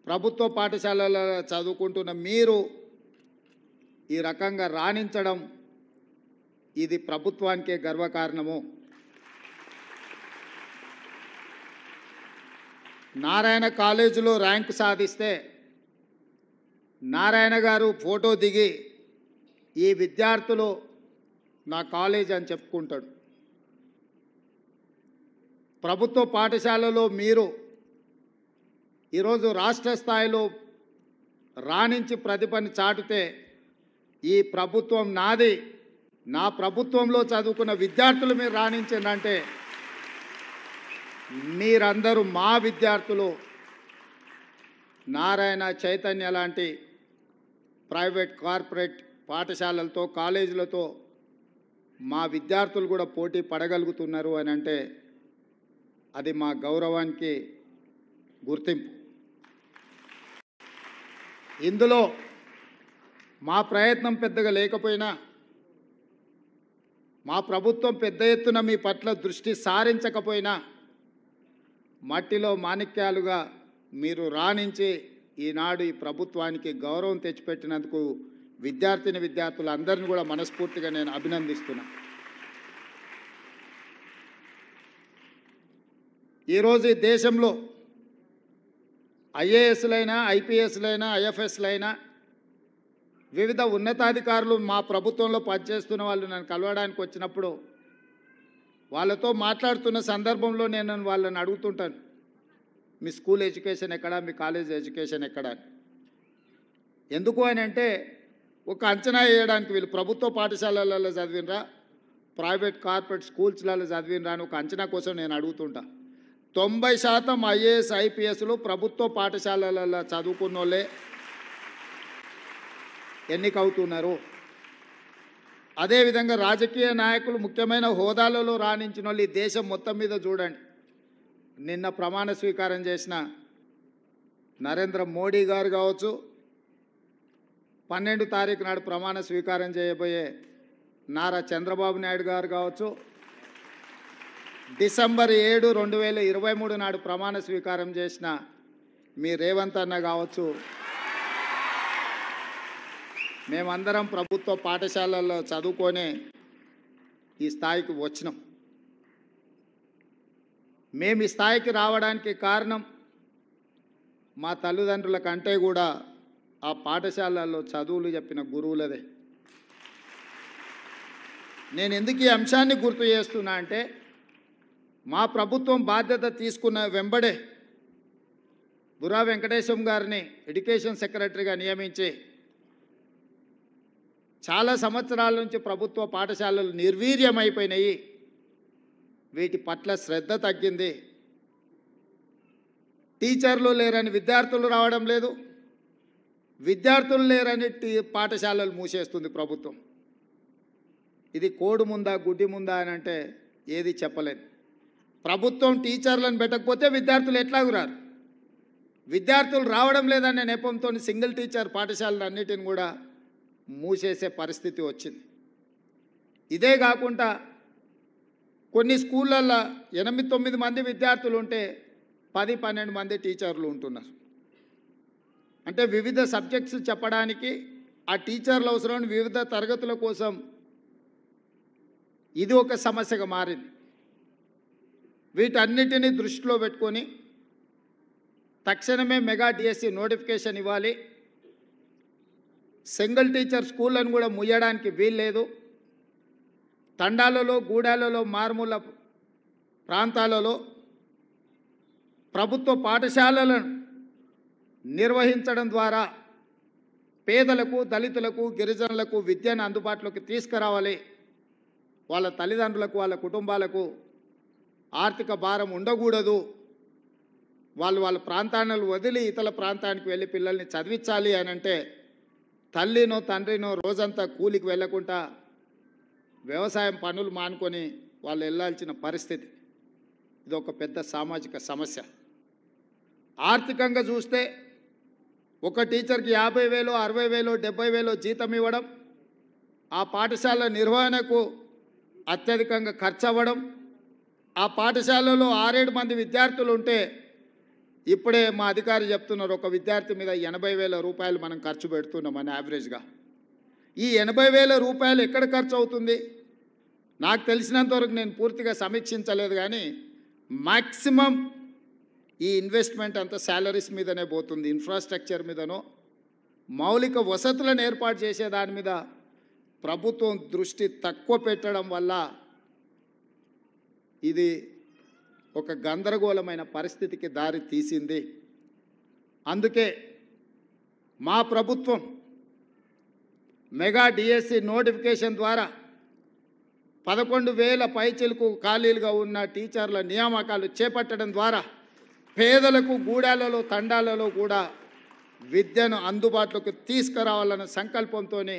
ప్రభుత్వ పాఠశాలలో చదువుకుంటున్న మీరు ఈ రకంగా రాణించడం ఇది ప్రభుత్వానికే గర్వకారణము. నారాయణ కాలేజీలో ర్యాంక్ సాధిస్తే నారాయణ గారు ఫోటో దిగి ఈ విద్యార్థులు నా కాలేజ్ అని చెప్పుకుంటాడు. ప్రభుత్వ పాఠశాలలో మీరు ఈరోజు రాష్ట్ర స్థాయిలో రాణించి ప్రతిభను చాటితే ఈ ప్రభుత్వం నాది, నా ప్రభుత్వంలో చదువుకున్న విద్యార్థులు మీరు రాణించిందంటే మీరందరూ మా విద్యార్థులు. నారాయణ, చైతన్య లాంటి ప్రైవేట్ కార్పొరేట్ పాఠశాలలతో కాలేజీలతో మా విద్యార్థులు కూడా పోటీ పడగలుగుతున్నారు అని అంటే అది మా గౌరవానికి గుర్తింపు. ఇందులో మా ప్రయత్నం పెద్దగా లేకపోయినా మా ప్రభుత్వం పెద్ద ఎత్తున మీ పట్ల దృష్టి సారించకపోయినా మట్టిలో మాణిక్యాలుగా మీరు రాణించి ఈనాడు ఈ ప్రభుత్వానికి గౌరవం తెచ్చిపెట్టినందుకు విద్యార్థులందరినీ కూడా మనస్ఫూర్తిగా నేను అభినందిస్తున్నా. ఈరోజు ఈ దేశంలో ఐఏఎస్లైనా, ఐపీఎస్లైనా, ఐఎఫ్ఎస్లైనా వివిధ ఉన్నతాధికారులు మా ప్రభుత్వంలో పనిచేస్తున్న వాళ్ళు నన్ను కలవడానికి వచ్చినప్పుడు వాళ్ళతో మాట్లాడుతున్న సందర్భంలో నేను వాళ్ళని అడుగుతుంటాను, మీ స్కూల్ ఎడ్యుకేషన్ ఎక్కడా, మీ కాలేజ్ ఎడ్యుకేషన్ ఎక్కడా. ఎందుకు అని అంటే ఒక అంచనా వేయడానికి వీళ్ళు ప్రభుత్వ పాఠశాలలలో చదివినరా, ప్రైవేట్ కార్పొరేట్ స్కూల్స్లలో చదివినరా అని ఒక అంచనా కోసం నేను అడుగుతుంటా. 90% ఐఏఎస్, ఐపీఎస్లు ప్రభుత్వ పాఠశాలలలో చదువుకున్న వాళ్ళే ఎన్నికవుతున్నారు. అదేవిధంగా రాజకీయ నాయకులు ముఖ్యమైన హోదాలలో రాణించిన వాళ్ళు ఈ దేశం మొత్తం మీద చూడండి. నిన్న ప్రమాణ స్వీకారం చేసిన నరేంద్ర మోడీ గారు కావచ్చు, 12 తారీఖు నాడు ప్రమాణ స్వీకారం చేయబోయే నారా చంద్రబాబు నాయుడు గారు కావచ్చు, డిసెంబర్ 7, 2023 నాడు ప్రమాణ స్వీకారం చేసిన మీ రేవంత్ అన్న కావచ్చు, మేమందరం ప్రభుత్వ పాఠశాలల్లో చదువుకొనే ఈ స్థాయికి వచ్చినాం. మేము ఈ స్థాయికి రావడానికి కారణం మా తల్లిదండ్రుల కంటే కూడా ఆ పాఠశాలల్లో చదువులు చెప్పిన గురువులదే. నేను ఎందుకు ఈ అంశాన్ని గుర్తు చేస్తున్నా అంటే మా ప్రభుత్వం బాధ్యత తీసుకున్న వెంబడే బుర్రా వెంకటేశం గారిని ఎడ్యుకేషన్ సెక్రటరీగా నియమించి చాలా సంవత్సరాల నుంచి ప్రభుత్వ పాఠశాలలు నిర్వీర్యమైపోయినాయి, వీటి పట్ల శ్రద్ధ తగ్గింది, టీచర్లు లేరని విద్యార్థులు రావడం లేదు, విద్యార్థులు లేరని పాఠశాలలు మూసేస్తుంది ప్రభుత్వం. ఇది కోడి ముందా గుడ్డి ముందా అని అంటే ఏది చెప్పలేదు. ప్రభుత్వం టీచర్లను పెట్టకపోతే విద్యార్థులు ఎట్లాగూ రారు. విద్యార్థులు రావడం లేదనే నెపంతో సింగిల్ టీచర్ పాఠశాలలు అన్నిటిని కూడా మూసేసే పరిస్థితి వచ్చింది. ఇదే కాకుండా కొన్ని స్కూళ్ళల్లో 8-9 మంది విద్యార్థులు ఉంటే 10-12 మంది టీచర్లు ఉంటున్నారు. అంటే వివిధ సబ్జెక్ట్స్ చెప్పడానికి ఆ టీచర్లు అవసరం, వివిధ తరగతుల కోసం ఇది ఒక సమస్యగా మారింది. వీటన్నిటిని దృష్టిలో పెట్టుకొని తక్షణమే మెగా డిఎస్సి నోటిఫికేషన్ ఇవ్వాలి. సింగిల్ టీచర్ స్కూళ్ళను కూడా ముయ్యడానికి వీల్లేదు. తండాలలో, గూడాలలో, మారుమూల ప్రాంతాలలో ప్రభుత్వ పాఠశాలలను నిర్వహించడం ద్వారా పేదలకు, దళితులకు, గిరిజనులకు విద్యను అందుబాటులోకి తీసుకురావాలి. వాళ్ళ తల్లిదండ్రులకు, వాళ్ళ కుటుంబాలకు ఆర్థిక భారం ఉండకూడదు. వాళ్ళ ప్రాంతాలను వదిలి ఇతర ప్రాంతానికి వెళ్ళి పిల్లల్ని చదివించాలి అని అంటే తల్లినో తండ్రినో రోజంతా కూలికి వెళ్ళకుండా వ్యవసాయం పనులు మానుకొని వాళ్ళు వెళ్ళాల్సిన పరిస్థితి. ఇది ఒక పెద్ద సామాజిక సమస్య. ఆర్థికంగా చూస్తే ఒక టీచర్కి 50,000, 60,000, 70,000 జీతం ఇవ్వడం, ఆ పాఠశాల నిర్వహణకు అత్యధికంగా ఖర్చు అవ్వడం, ఆ పాఠశాలలో 6-7 మంది విద్యార్థులు ఉంటే ఇప్పుడే మా అధికారి చెప్తున్నారు, ఒక విద్యార్థి మీద 80,000 రూపాయలు మనం ఖర్చు పెడుతున్నామని యావరేజ్గా. ఈ 80,000 రూపాయలు ఎక్కడ ఖర్చు అవుతుంది? నాకు తెలిసినంతవరకు నేను పూర్తిగా సమీక్షించలేదు, కానీ మ్యాక్సిమం ఈ ఇన్వెస్ట్మెంట్ అంతా శాలరీస్ మీదనే పోతుంది. ఇన్ఫ్రాస్ట్రక్చర్ మీదనో మౌలిక వసతులను ఏర్పాటు చేసే దాని మీద ప్రభుత్వం దృష్టి తక్కువ పెట్టడం వల్ల ఇది ఒక గందరగోళమైన పరిస్థితికి దారి తీసింది. అందుకే మా ప్రభుత్వం మెగా డిఎస్సి నోటిఫికేషన్ ద్వారా 11,000 పైచిలకు ఖాళీలుగా ఉన్న టీచర్ల నియామకాలు చేపట్టడం ద్వారా పేదలకు గూడాలలో తండాలలో కూడా విద్యను అందుబాటులోకి తీసుకురావాలన్న సంకల్పంతోనే